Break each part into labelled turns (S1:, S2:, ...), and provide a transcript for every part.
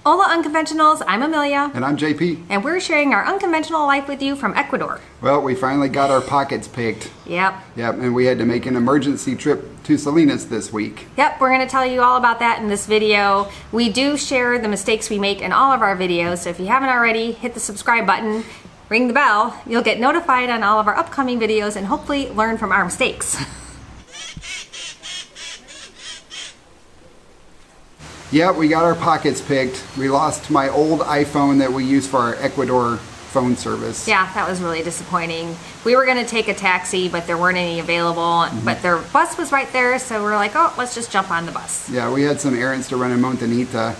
S1: Hola Unconventionals, I'm Amelia.
S2: And I'm JP.
S1: And we're sharing our unconventional life with you from Ecuador.
S2: Well, we finally got our pockets picked.
S1: Yep.
S2: Yep, and we had to make an emergency trip to Salinas this week.
S1: Yep, we're going to tell you all about that in this video. We do share the mistakes we make in all of our videos, so if you haven't already, hit the subscribe button, ring the bell. You'll get notified on all of our upcoming videos and hopefully learn from our mistakes.
S2: Yep, we got our pockets picked. We lost my old iPhone that we use for our Ecuador phone service.
S1: Yeah, that was really disappointing. We were going to take a taxi, but there weren't any available. But their bus was right there, so we're like, oh, let's just jump on the bus.
S2: Yeah, we had some errands to run in Montañita,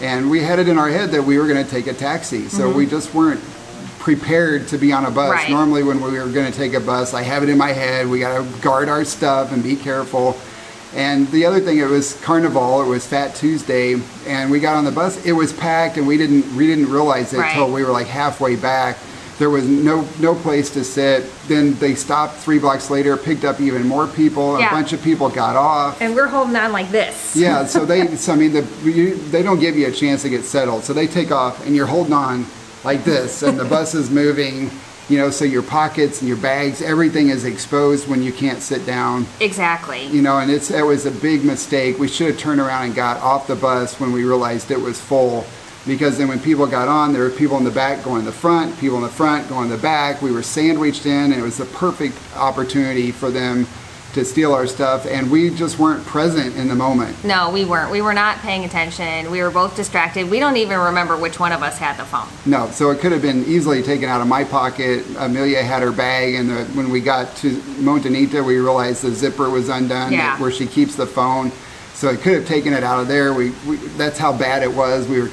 S2: and we had it in our head that we were going to take a taxi. So we just weren't prepared to be on a bus.
S1: Right.
S2: Normally when we were going to take a bus, I have it in my head, we got to guard our stuff and be careful. And the other thing, it was Carnival, it was Fat Tuesday, and we got on the bus, it was packed, and we didn't realize it until we were like halfway back. There was no place to sit. Then they stopped 3 blocks later, picked up even more people, a bunch of people got off. And
S1: we're holding on like this.
S2: Yeah, so they don't give you a chance to get settled. So they take off, and you're holding on like this, and the bus is moving. You know, so your pockets and your bags, everything is exposed when you can't sit down.
S1: Exactly.
S2: You know, and it was a big mistake. We should have turned around and got off the bus when we realized it was full. Because then when people got on, there were people in the back going to the front, people in the front going to the back. We were sandwiched in, and it was the perfect opportunity for them to steal our stuff, and we just weren't present in the moment.
S1: No, we weren't. We were not paying attention. We were both distracted. We don't even remember which one of us had the phone.
S2: No, so it could have been easily taken out of my pocket. Amelia had her bag, and when we got to Montañita, we realized the zipper was undone, where she keeps the phone. So it could have taken it out of there. That's how bad it was. We were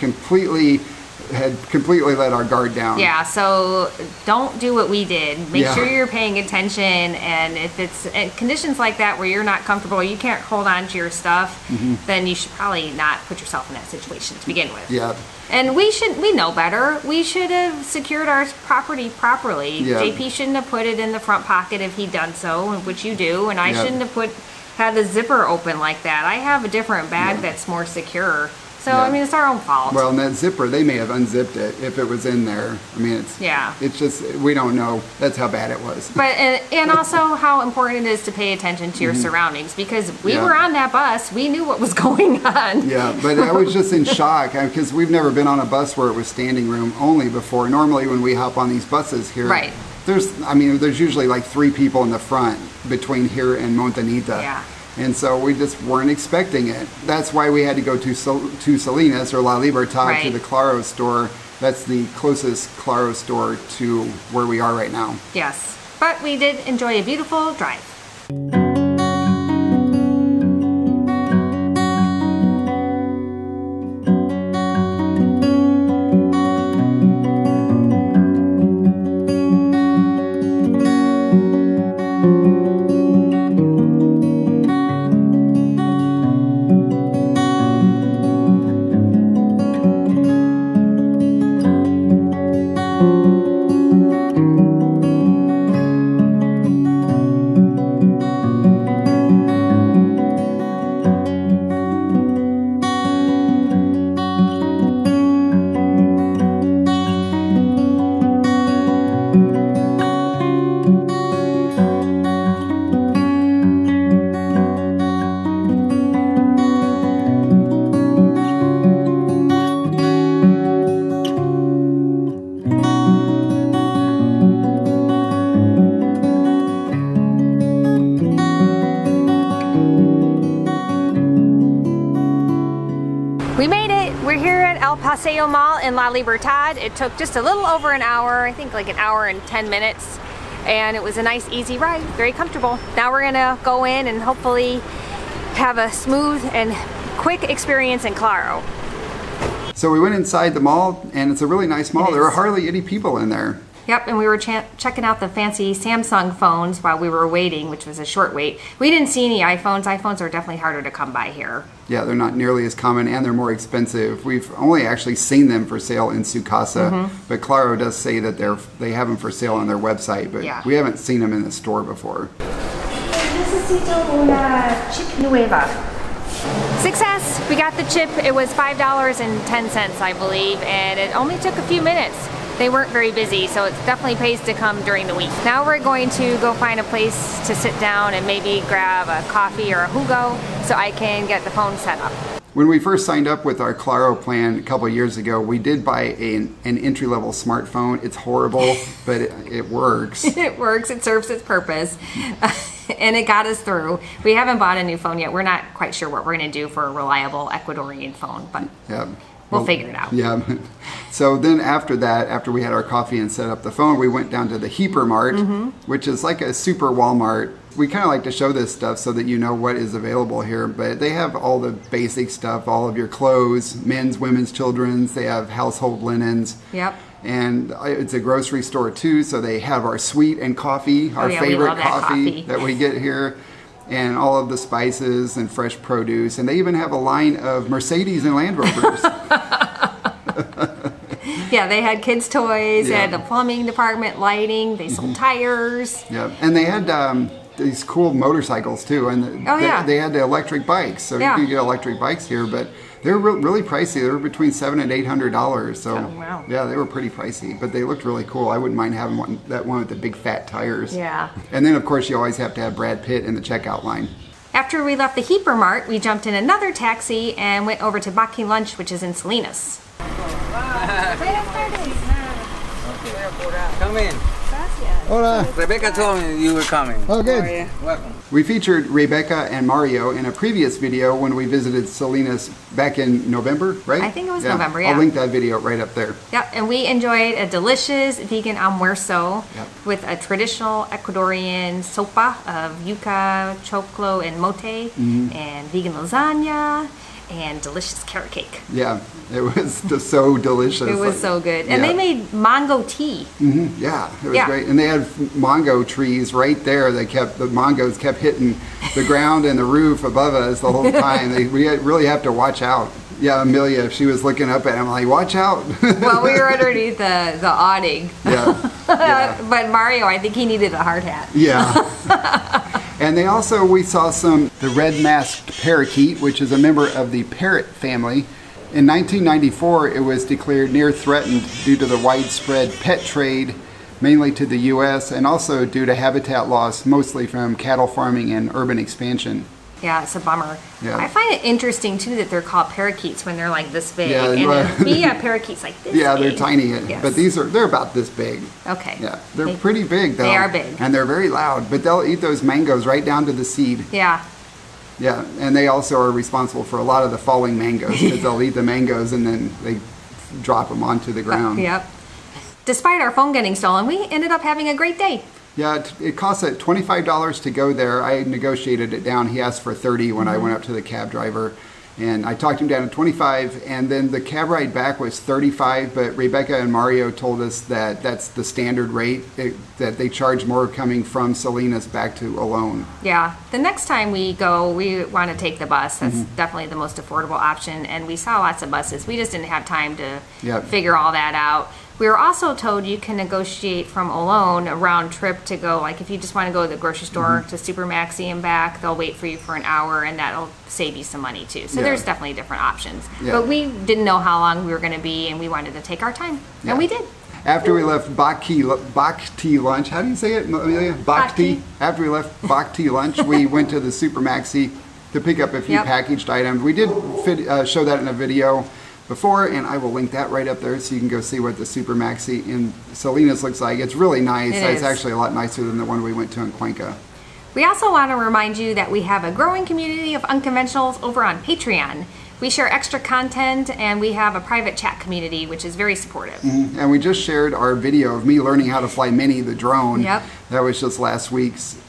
S2: had completely let our guard down. Yeah,
S1: so don't do what we did. Make sure you're paying attention, and if it's conditions like that where you're not comfortable, you can't hold on to your stuff, then you should probably not put yourself in that situation to begin with.
S2: Yeah.
S1: And we know better. We should have secured our property properly.
S2: Yeah.
S1: JP shouldn't have put it in the front pocket if he'd done so, which you do, and I shouldn't have had the zipper open like that. I have a different bag that's more secure. So, I mean, it's our own fault.
S2: Well, and that zipper, they may have unzipped it if it was in there. I mean, it's just, we don't know. That's how bad it was.
S1: But, and also how important it is to pay attention to your surroundings, because we were on that bus, we knew what was going on.
S2: Yeah, but I was just in shock, because we've never been on a bus where it was standing room only before. Normally when we hop on these buses here, there's usually like 3 people in the front between here and Montañita.
S1: Yeah.
S2: And so we just weren't expecting it. That's why we had to go to Salinas or La Libertad to the Claro store. That's the closest Claro store to where we are right now.
S1: Yes, but we did enjoy a beautiful drive. Paseo Mall in La Libertad. It took just a little over an hour, I think like an hour and 10 minutes, and it was a nice easy ride, very comfortable. Now we're gonna go in and hopefully have a smooth and quick experience in Claro.
S2: So we went inside the mall, and it's a really nice mall. There were hardly any people in there.
S1: Yep, and we were checking out the fancy Samsung phones while we were waiting, which was a short wait. We didn't see any iPhones. iPhones are definitely harder to come by here.
S2: Yeah, they're not nearly as common, and they're more expensive. We've only actually seen them for sale in Su Casa, but Claro does say that they have them for sale on their website, but we haven't seen them in the store before. Necesito una chip nueva.
S1: Success! We got the chip, it was $5.10, I believe, and it only took a few minutes. They weren't very busy, so it definitely pays to come during the week. Now we're going to go find a place to sit down and maybe grab a coffee or a jugo so I can get the phone set up.
S2: When we first signed up with our Claro plan a couple of years ago, we did buy an entry-level smartphone. It's horrible, but it works.
S1: It works, it serves its purpose, and it got us through. We haven't bought a new phone yet. We're not quite sure what we're gonna do for a reliable Ecuadorian phone, but
S2: yeah.
S1: We'll figure it out.
S2: Yeah. So then after that, after we had our coffee and set up the phone, we went down to the Hypermart, which is like a super Walmart. We kind of like to show this stuff so that you know what is available here, but they have all the basic stuff, all of your clothes, men's, women's, children's. They have household linens.
S1: Yep.
S2: And it's a grocery store too, so they have our sweet and coffee, our favorite coffee that we get here, and all of the spices and fresh produce. And they even have a line of Mercedes and Land Rovers.
S1: Yeah, they had kids' toys, they had the plumbing department, lighting, they sold tires.
S2: Yeah, and they had these cool motorcycles too, and they had the electric bikes, so you can get electric bikes here, but they're really pricey. They were between $700 and $800, so yeah, they were pretty pricey, but they looked really cool. I wouldn't mind having that one with the big fat tires.
S1: Yeah.
S2: And then of course you always have to have Brad Pitt in the checkout line.
S1: After we left the Hypermart, we jumped in another taxi and went over to Baki Lunch, which is in Salinas.
S3: Come in.
S2: Hola.
S3: Rebecca told me you were coming.
S2: Oh, good.
S3: Welcome.
S2: We featured Rebecca and Mario in a previous video when we visited Salinas back in November, right?
S1: I think it was November,
S2: I'll link that video right up there.
S1: Yep, and we enjoyed a delicious vegan almuerzo with a traditional Ecuadorian sopa of yuca, choclo, and mote, and vegan lasagna, and delicious carrot cake.
S2: Yeah, it was just so delicious.
S1: It was so good. And they made mango tea.
S2: Yeah, it was great. And they had mango trees right there. The mangoes kept hitting the ground and the roof above us the whole time. We really have to watch out. Yeah, Amelia, she was looking up at him like, watch out.
S1: Well, we were underneath the awning.
S2: Yeah.
S1: But Mario, I think he needed a hard hat.
S2: Yeah. And we saw the Red-masked Parakeet, which is a member of the parrot family. In 1994, it was declared near threatened due to the widespread pet trade, mainly to the U.S., and also due to habitat loss, mostly from cattle farming and urban expansion.
S1: Yeah, it's a bummer.
S2: Yeah.
S1: I find it interesting too that they're called parakeets when they're like this big.
S2: Yeah,
S1: and we have parakeets like this big.
S2: They're tiny, but they're about this big.
S1: Okay.
S2: Yeah, they're pretty big though.
S1: They are big.
S2: And they're very loud, but they'll eat those mangoes right down to the seed.
S1: Yeah.
S2: Yeah, and they also are responsible for a lot of the falling mangoes because they'll eat the mangoes and then they drop them onto the ground.
S1: Yep. Despite our phone getting stolen, we ended up having a great day.
S2: Yeah, it cost $25 to go there. I negotiated it down. He asked for $30 when I went up to the cab driver. And I talked him down to $25, and then the cab ride back was $35, but Rebecca and Mario told us that that's the standard rate, that they charge more coming from Salinas back to Olón.
S1: Yeah, the next time we go, we want to take the bus. That's definitely the most affordable option, and we saw lots of buses. We just didn't have time to figure all that out. We were also told you can negotiate from Olón a round trip to go, like if you just want to go to the grocery store to Super Maxi and back, they'll wait for you for an hour and that'll save you some money too. So there's definitely different options. Yeah. But we didn't know how long we were going to be and we wanted to take our time. Yeah. And we did.
S2: After we left Bhakti lunch, how do you say it, Amelia? Bhakti. After we left Bhakti lunch, we went to the Super Maxi to pick up a few packaged items. We did show that in a video before, and I will link that right up there so you can go see what the Super Maxi in Salinas looks like. It's really nice. It's actually a lot nicer than the one we went to in Cuenca.
S1: We also want to remind you that we have a growing community of unconventionals over on Patreon. We share extra content and we have a private chat community which is very supportive.
S2: And we just shared our video of me learning how to fly Minnie the drone.
S1: Yep.
S2: That was just last week's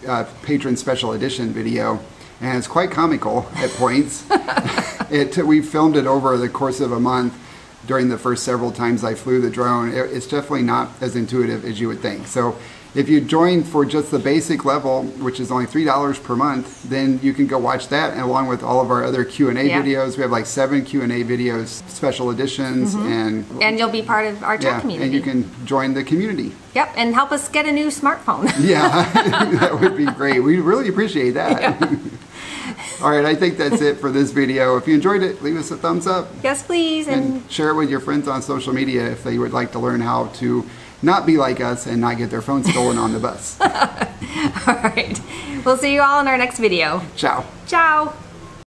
S2: patron special edition video. And it's quite comical at points. We filmed it over the course of a month during the first several times I flew the drone. It's definitely not as intuitive as you would think. So if you join for just the basic level, which is only $3 per month, then you can go watch that, and along with all of our other Q&A videos. We have like 7 Q&A videos, special editions. And
S1: you'll be part of our chat community.
S2: And you can join the community.
S1: Yep, and help us get a new smartphone.
S2: Yeah, that would be great. We really appreciate that. All right, I think that's it for this video. If you enjoyed it, leave us a thumbs up.
S1: Yes, please.
S2: And share it with your friends on social media if they would like to learn how to not be like us and not get their phone stolen on the bus.
S1: All right. We'll see you all in our next video.
S2: Ciao.
S1: Ciao.